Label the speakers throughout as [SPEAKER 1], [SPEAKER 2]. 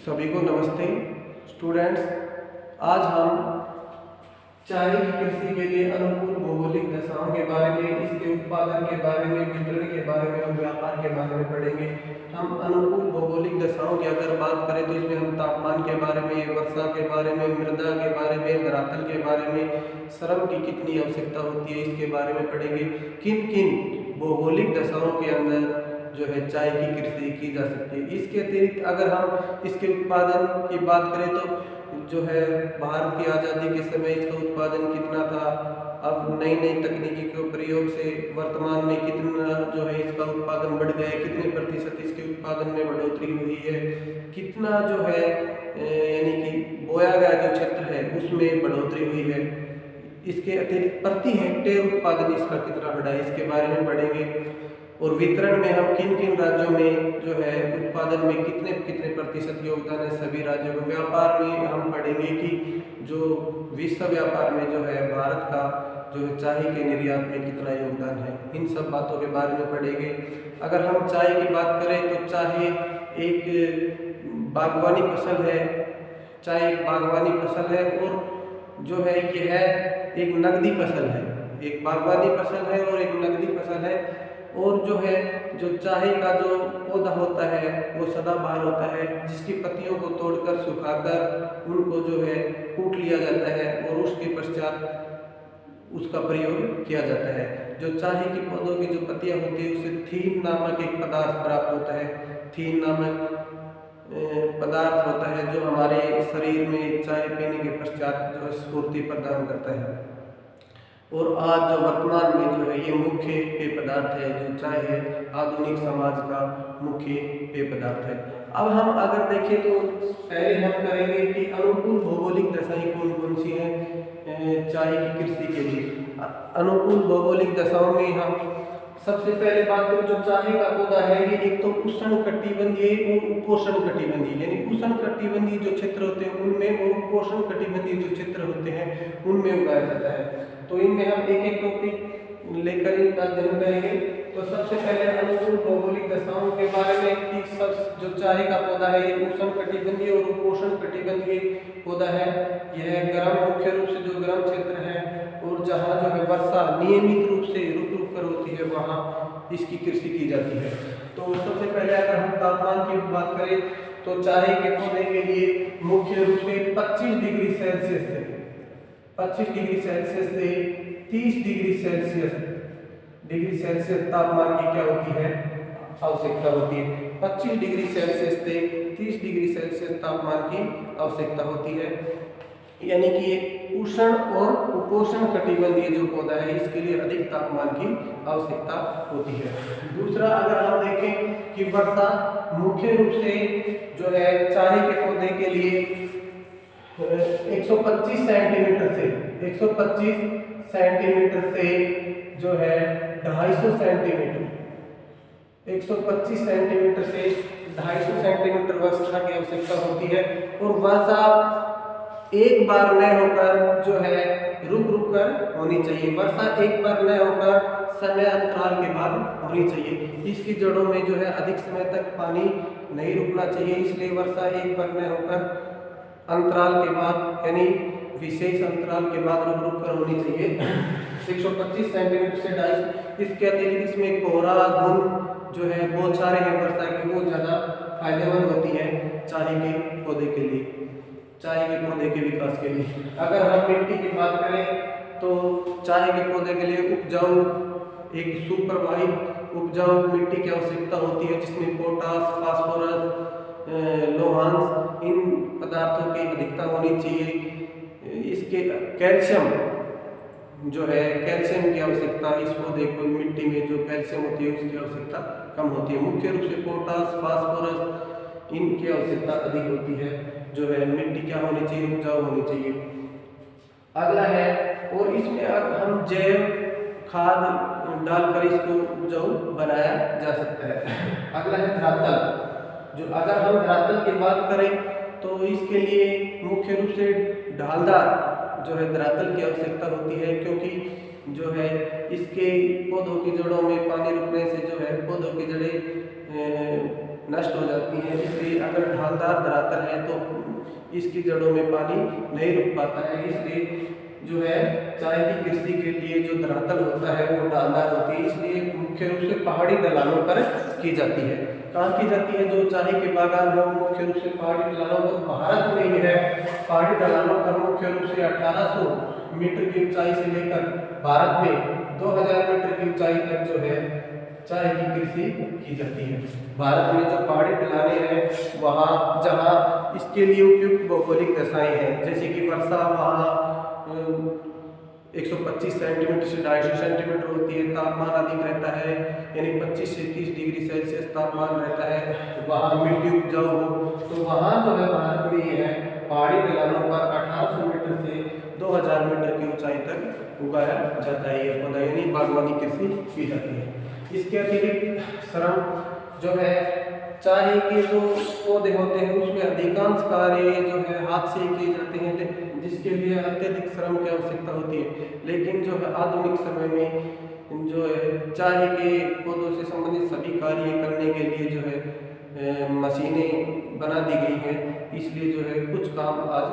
[SPEAKER 1] सभी को नमस्ते स्टूडेंट्स। आज हम चाय की कृषि के लिए अनुकूल भौगोलिक दशाओं के बारे में, इसके उत्पादन के बारे में, वितरण के बारे में और व्यापार के बारे में पढ़ेंगे। हम अनुकूल भौगोलिक दशाओं की अगर बात करें तो इसमें हम तापमान के बारे में, वर्षा के बारे में, मृदा के बारे में, धरातल के बारे में, श्रम की कितनी आवश्यकता होती है इसके बारे में पढ़ेंगे। किन किन भौगोलिक दशाओं के अंदर जो है चाय की कृषि की जा सकती है। इसके अतिरिक्त अगर हम इसके उत्पादन की बात करें तो जो है भारत की आज़ादी के समय इसका उत्पादन कितना था, अब नई नई तकनीकी के प्रयोग से वर्तमान में कितना जो है इसका उत्पादन बढ़ गया है, कितने प्रतिशत इसके उत्पादन में बढ़ोतरी हुई है, कितना जो है यानी कि बोया गया जो क्षेत्र है उसमें बढ़ोतरी हुई है। इसके अतिरिक्त प्रति हेक्टेयर उत्पादन इसका कितना बढ़ा है इसके बारे में पढ़ेंगे। और वितरण में हम किन किन राज्यों में जो है उत्पादन में कितने कितने प्रतिशत योगदान है सभी राज्यों को। व्यापार में हम पढ़ेंगे कि जो विश्व व्यापार में जो है भारत का जो है चाय के निर्यात में कितना योगदान है, इन सब बातों के बारे में पढ़ेंगे। अगर हम चाय की बात करें तो चाय एक बागवानी फसल है, चाय एक बागवानी फसल है और जो है ये है एक नकदी फसल है, एक बागवानी फसल है और एक नकदी फसल है। और जो है जो चाय का जो पौधा होता है वो सदाबहार होता है, जिसकी पत्तियों को तोड़कर सुखाकर उनको जो है कूट लिया जाता है और उसके पश्चात उसका प्रयोग किया जाता है। जो चाय की पौधों की जो पत्तियां होती है उससे थीन नामक एक पदार्थ प्राप्त होता है। थीन नामक पदार्थ होता है जो हमारे शरीर में चाय पीने के पश्चात जो है स्फूर्ति प्रदान करता है। और आज जो वर्तमान में जो है ये मुख्य पेय पदार्थ है, जो चाय है आधुनिक समाज का मुख्य पेय पदार्थ है। अब हम अगर देखें तो पहले हम करेंगे कि अनुकूल भौगोलिक दशाएं कौन कौन सी हैं चाय की कृषि के लिए। अनुकूल भौगोलिक दशाओं में हम सबसे पहले बात करें जो चाय का पौधा है ये एक तो उष्ण कटिबंधीय और उपोष्ण कटिबंधीय, यानी उष्ण कटिबंधीय जो क्षेत्र होते हैं उनमें और उपोष्ण कटिबंधीय जो क्षेत्र होते हैं उनमें उगाया जाता है। तो इनमें हम एक एक टॉपिक लेकर इनका अध्ययन करेंगे। तो सबसे पहले अनुकूल भौगोलिक दशाओं के बारे में कि सब जो चाय का पौधा है ये उष्ण कटिबंधीय और उपोष्ण कटिबंधीय पौधा है। यह गर्म मुख्य रूप से जो गर्म क्षेत्र है और जहाँ जो है वर्षा नियमित रूप से रुक रुक कर होती है वहाँ इसकी कृषि की जाती है। तो सबसे पहले अगर हम तापमान की बात करें तो चाय के पौधे के लिए मुख्य रूप से 25 डिग्री सेल्सियस से 25 डिग्री सेल्सियस से 30 डिग्री सेल्सियस तापमान की क्या होती है आवश्यकता होती है। 25 डिग्री सेल्सियस से 30 डिग्री सेल्सियस तापमान की आवश्यकता होती है, यानी कि उष्ण और उपोष्ण कटिबंधीय जो पौधा है इसके लिए अधिक तापमान की आवश्यकता होती है। दूसरा अगर हम देखें कि वर्षा मुख्य रूप से जो है चाय के पौधे के लिए 125 सेंटीमीटर से 125 सेंटीमीटर से जो है 250 सेंटीमीटर 125 सेंटीमीटर से 250 सेंटीमीटर वर्षा की आवश्यकता होती है। और वर्षा एक बार न होकर जो है रुक रुक कर होनी चाहिए। वर्षा एक बार न होकर समय अंतराल के बाद होनी चाहिए। इसकी जड़ों में जो है अधिक समय तक पानी नहीं रुकना चाहिए, इसलिए वर्षा एक बार न होकर अंतराल के बाद यानी विशेष अंतराल के बाद रुक रुक कर होनी चाहिए। 125 सेंटीमीटर से 250। इसके अतिरिक्त इसमें कोहरा धुंध जो है बौछारें हैं वर्षा की वो ज़्यादा फायदेमंद होती है चाय के पौधे के लिए, चाय के पौधे के विकास के लिए। अगर हम मिट्टी की बात करें तो चाय के पौधे के लिए उपजाऊ एक सुप्रवाहित उपजाऊ मिट्टी की आवश्यकता होती है, जिसमें पोटास, फास्फोरस, लोहांश इन पदार्थों की अधिकता होनी चाहिए। इसके कैल्शियम जो है कैल्शियम की आवश्यकता इस पौधे को मिट्टी में जो कैल्शियम होती है उसकी आवश्यकता कम होती है। मुख्य रूप से पोटास, फास्फोरस इनकी आवश्यकता अधिक होती है। जो है मिट्टी क्या होनी चाहिए उपजाऊ होनी चाहिए। अगला है और इसमें अब हम जैव खाद डालकर इसको उपजाऊ बनाया जा सकता है। अगला है धरातल। जो अगर हम धरातल की बात करें तो इसके लिए मुख्य रूप से ढालदार जो है धरातल की आवश्यकता होती है, क्योंकि जो है इसके पौधों की जड़ों में पानी रुकने से जो है पौधों की जड़ें नष्ट हो जाती हैं। इसलिए अगर ढालदार धरातल है तो इसकी जड़ों में पानी नहीं रुक पाता है। इसलिए जो है चाय की कृषि के लिए जो धरातल होता है वो ढालदार होती है। इसलिए मुख्य रूप से पहाड़ी ढलानों पर की जाती है। कहाँ की जाती है? जो चाय के बागान है वो मुख्य रूप से पहाड़ी ढलानों पर भारत में ही है। पहाड़ी ढलानों पर मुख्य रूप से 1800 मीटर की ऊंचाई से लेकर भारत में 2000 मीटर की ऊंचाई तक जो है चाय की कृषि की जाती है। भारत में जो पहाड़ी ढलानें हैं वहाँ जहाँ इसके लिए उपयुक्त भौगोलिक दशाएं हैं, जैसे कि वर्षा वहाँ 125 सेंटीमीटर से 250 सेंटीमीटर होती है। तापमान अधिक रहता है, यानी 25 से 30 डिग्री सेल्सियस तापमान रहता है। वहाँ मिट्टी उपजाऊ हो तो वहाँ जो है भारत में ये है पहाड़ी ढलानों पर 1800 मीटर से 2000 मीटर की ऊंचाई तक उगाया जाता है। ये पौधा यानी बागवानी कृषि की जाती है। इसके अतिरिक्त श्रम जो है चाय के जो पौधे होते हैं उसमें अधिकांश कार्य जो है हाथ से किए जाते हैं, जिसके लिए अत्यधिक श्रम की आवश्यकता होती है। लेकिन जो है आधुनिक समय में जो है चाय के पौधों से संबंधित सभी कार्य करने के लिए जो है मशीनें बना दी गई हैं। इसलिए जो है कुछ काम आज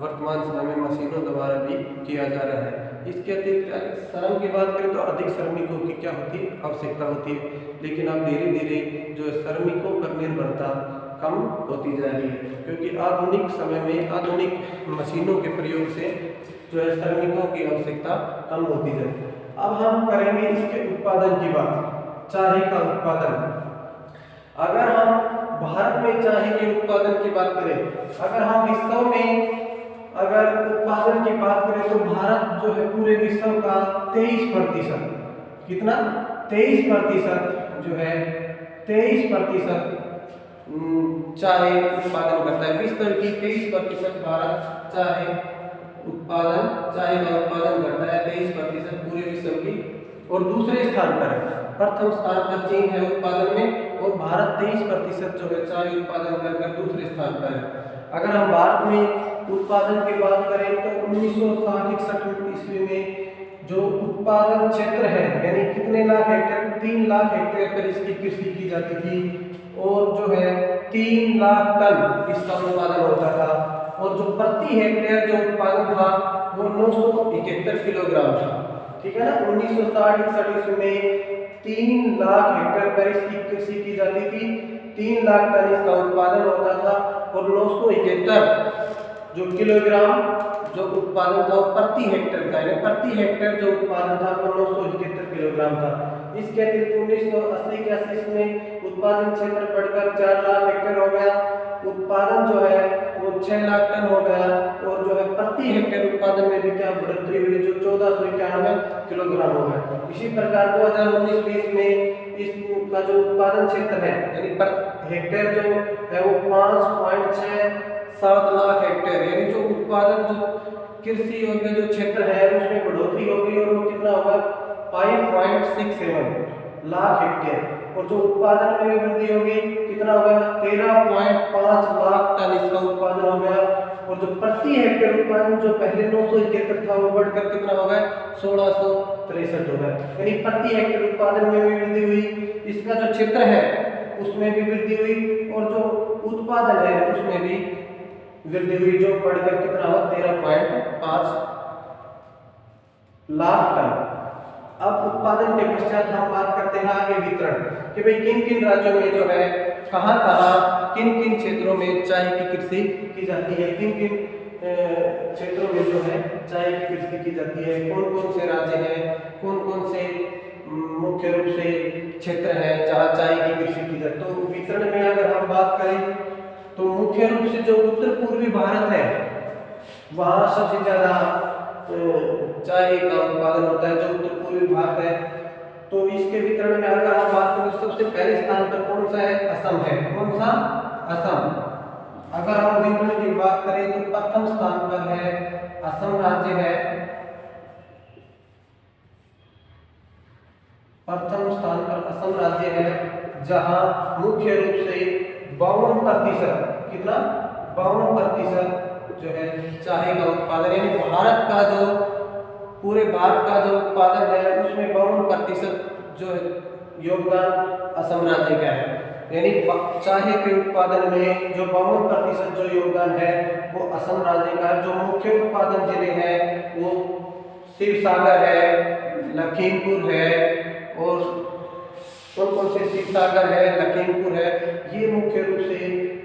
[SPEAKER 1] वर्तमान समय में मशीनों द्वारा भी किया जा रहा है। इसके अतिरिक्त श्रम की बात करें तो अधिक श्रमिकों की क्या होती है? आवश्यकता होती है। लेकिन अब धीरे धीरे जो श्रमिकों पर निर्भरता कम होती जा रही है, क्योंकि आधुनिक समय में आधुनिक मशीनों के प्रयोग से जो है श्रमिकों की आवश्यकता कम होती जा रही है। अब हम करेंगे इसके उत्पादन की बात। चाय का उत्पादन, अगर हम भारत में चाय के उत्पादन की बात करें, अगर हम विश्व में अगर उत्पादन की बात करें तो भारत जो है पूरे विश्व का 23%, कितना 23% जो है 23% चाय उत्पादन करता है। विश्व की 23% भारत चाय का उत्पादन करता है, 23% पूरे विश्व की। और दूसरे स्थान पर है, प्रथम स्थान पर चीन है उत्पादन में, और भारत 23% जो है चाय उत्पादन कर दूसरे स्थान पर है। अगर हम भारत में उत्पादन की बात करें तो 1960-61 ईस्वी में जो उत्पादन क्षेत्र है, यानी कितने लाख हेक्टेयर, 3 लाख हेक्टेयर पर इसकी कृषि की जाती थी, और जो है 3 लाख टन इसका उत्पादन होता था। और जो प्रति हेक्टेयर जो उत्पादन था वो 971 किलोग्राम था। ठीक है ना। 1960-61 ईस्वी में 3 लाख हेक्टेयर पर इसकी कृषि की जाती थी, 3 लाख टन इसका उत्पादन होता था, और 971 जो किलोग्राम जो उत्पादन था प्रति हेक्टेयर का, यानी प्रति हेक्टेयर जो उत्पादन था वो 971 किलोग्राम था। इसके अतिरिक्त 1980-81 में उत्पादन क्षेत्र बढ़कर 4 लाख हेक्टेयर हो गया, उत्पादन जो है वो 6 लाख टन हो गया, और जो है प्रति हेक्टेयर उत्पादन में भी क्या बढ़ोतरी हुई, जो 1491 किलोग्राम हो गया। इसी प्रकार 2019-20 में इसका जो उत्पादन क्षेत्र है, यानी प्रति हेक्टेयर जो है वो 5.67 लाख हेक्टेयर, यानी जो उत्पादन जो कृषि योग्य जो क्षेत्र है उसमें बढ़ोतरी हो गई, और वो कितना होगा 5.67 लाख हेक्टेयर। और जो उत्पादन में वृद्धि होगी कितना होगा 13.5 लाख टन इसका उत्पादन हो गया। और जो प्रति हेक्टेयर उत्पादन जो पहले 971 था वो बढ़कर कितना हो गया 1663 हो गया, यानी प्रति हेक्टेयर उत्पादन में भी वृद्धि हुई, इसका जो क्षेत्र है उसमें भी वृद्धि हुई, और जो उत्पादन है उसमें भी वृद्धि हुई, जो बढ़कर कितना हुआ 13.5 लाख टन। अब उत्पादन के पश्चात हम बात करते हैं आगे वितरण, कि भाई किन किन राज्यों में जो है कहाँ कहाँ किन किन क्षेत्रों में चाय की कृषि की जाती है, किन किन क्षेत्रों में जो है चाय की कृषि की जाती है, कौन कौन से राज्य हैं, कौन कौन से मुख्य रूप से क्षेत्र है जहाँ चाय की कृषि की जाती है। तो वितरण में अगर हम बात करें तो मुख्य रूप से जो उत्तर पूर्वी भारत है वहाँ सबसे ज्यादा चाय का उत्पादन होता है, जो उत्तर पूर्वी भारत है। तो इसके वितरण में अगर हम बात करें तो सबसे पहले स्थान पर कौन सा है? असम है। कौन सा? असम। अगर हम वितरण की बात करें तो प्रथम स्थान पर है असम राज्य है, प्रथम स्थान पर असम राज्य है, जहां मुख्य रूप से 52%, कितना 52% जो है चाय का उत्पादन, यानी भारत का जो पूरे भारत का जो उत्पादन है उसमें 52% जो है योगदान असम राज्य का है। यानी चाय के उत्पादन में जो 52% जो योगदान है वो असम राज्य का है। जो मुख्य उत्पादन जिले हैं वो शिवसागर है, लखीमपुर है, और कौन कौन से शिवसागर है, लखीमपुर है, ये मुख्य रूप से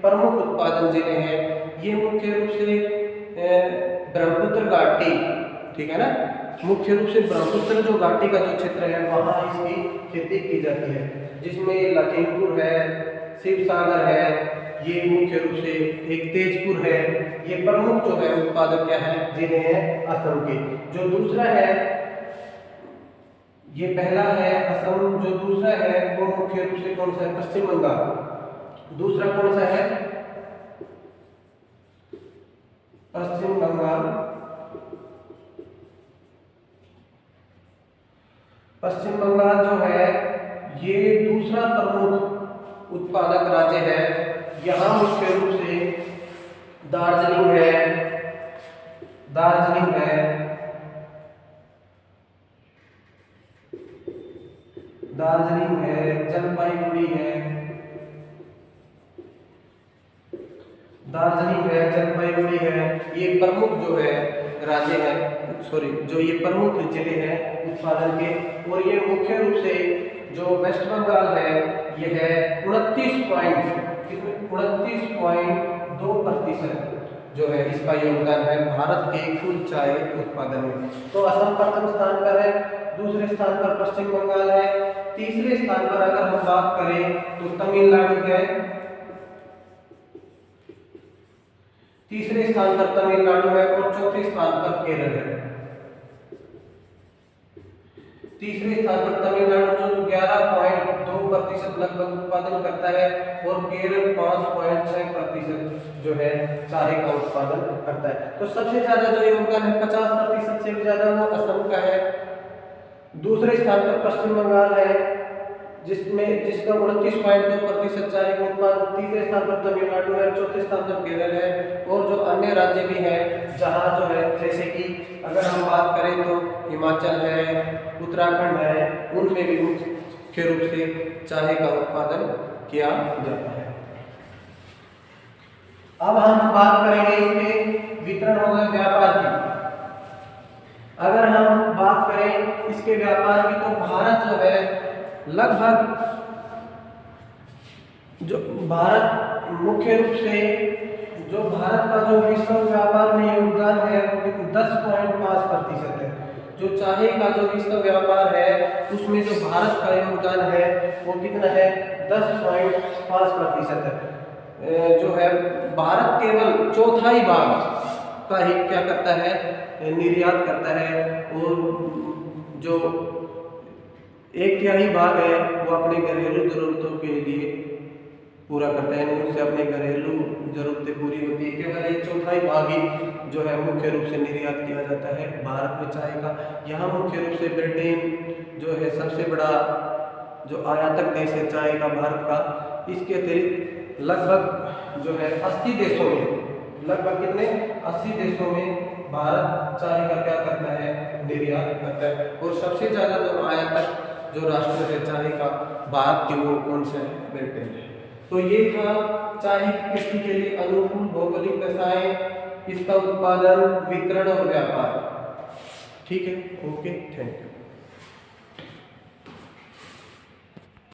[SPEAKER 1] प्रमुख उत्पादन जिले हैं। ये मुख्य रूप से ब्रह्मपुत्र घाटी, ठीक है ना, मुख्य रूप से ब्रह्मपुत्र जो घाटी का जो क्षेत्र है वहाँ इसकी खेती की जाती है, जिसमें लखीमपुर है, शिवसागर है, ये मुख्य रूप से एक तेजपुर है, ये प्रमुख जो है उत्पादक क्या है जिले हैं असम के। जो दूसरा है, ये पहला है असम, जो दूसरा है वो मुख्य रूप से कौन सा है, पश्चिम बंगाल। दूसरा कौन सा है, पश्चिम बंगाल। पश्चिम बंगाल जो है ये दूसरा प्रमुख उत्पादक राज्य है। यहाँ मुख्य रूप से दार्जिलिंग है, दार्जिलिंग है, दार्जिलिंग है, जलपाईगुड़ी है, दार्जिलिंग है, जलपाईगुड़ी है, ये प्रमुख जो है राज्य है, सॉरी जो ये प्रमुख जिले हैं उत्पादन के। और ये मुख्य रूप से जो वेस्ट बंगाल है ये है 29.2% जो है इसका योगदान है भारत के कुल चाय उत्पादन में। तो असम प्रथम स्थान पर है, दूसरे स्थान पर पश्चिम बंगाल है, तीसरे स्थान पर अगर हम बात करें तो तमिलनाडु है, तीसरे स्थान पर तमिलनाडु है, और चौथे स्थान पर केरल है। तीसरे स्थान पर तमिलनाडु जो 11.2% लगभग उत्पादन करता है, और केरल 5.6% जो है चाय का उत्पादन करता है। तो सबसे ज्यादा जो योगदान है 50% से भी ज्यादा वो असम का है। दूसरे स्थान पर पश्चिम बंगाल है जिसका 29.2% चाय का उत्पादन, तीसरे स्थान पर तमिलनाडु है, चौथे स्थान पर केरल है, और जो अन्य राज्य भी हैं जहाँ जो है जैसे कि अगर हम बात करें तो हिमाचल है, उत्तराखंड है, उनमें भी मुख्य रूप से चाय का उत्पादन किया जाता है। अब हम बात करेंगे इसके वितरण होगा व्यापार की। अगर हम बात करें इसके व्यापार की तो भारत जो है लगभग जो भारत मुख्य रूप से जो भारत का जो विश्व व्यापार में योगदान है वो 10.5% है। जो चाय का जो विश्व व्यापार है उसमें जो भारत का योगदान है वो कितना है, 10.5% है। जो है भारत केवल चौथाई भाग का ही क्या करता है, निर्यात करता है, और जो 1/3 भाग है वो अपने घरेलू जरूरतों के लिए पूरा करता है, उससे अपने घरेलू जरूरतें पूरी होती है। केवल 1/4 भाग ही जो है मुख्य रूप से निर्यात किया जाता है भारत में चाय का। यहाँ मुख्य रूप से ब्रिटेन जो है सबसे बड़ा जो आयातक देश है चाय का भारत का। इसके अतिरिक्त लगभग जो है 80 देशों में, लगभग कितने 80 देशों में भारत चाय का क्या करता है, निर्यात करता है। और सबसे ज़्यादा जो आयातक जो राष्ट्र है चाय का भारत के वो कौन से है, ब्रिटेन है। तो ये था चाय की कृषि के लिए अनुकूल भौगोलिक दशाएं, इसका उत्पादन, वितरण और व्यापार। ठीक है, ओके, थैंक यू।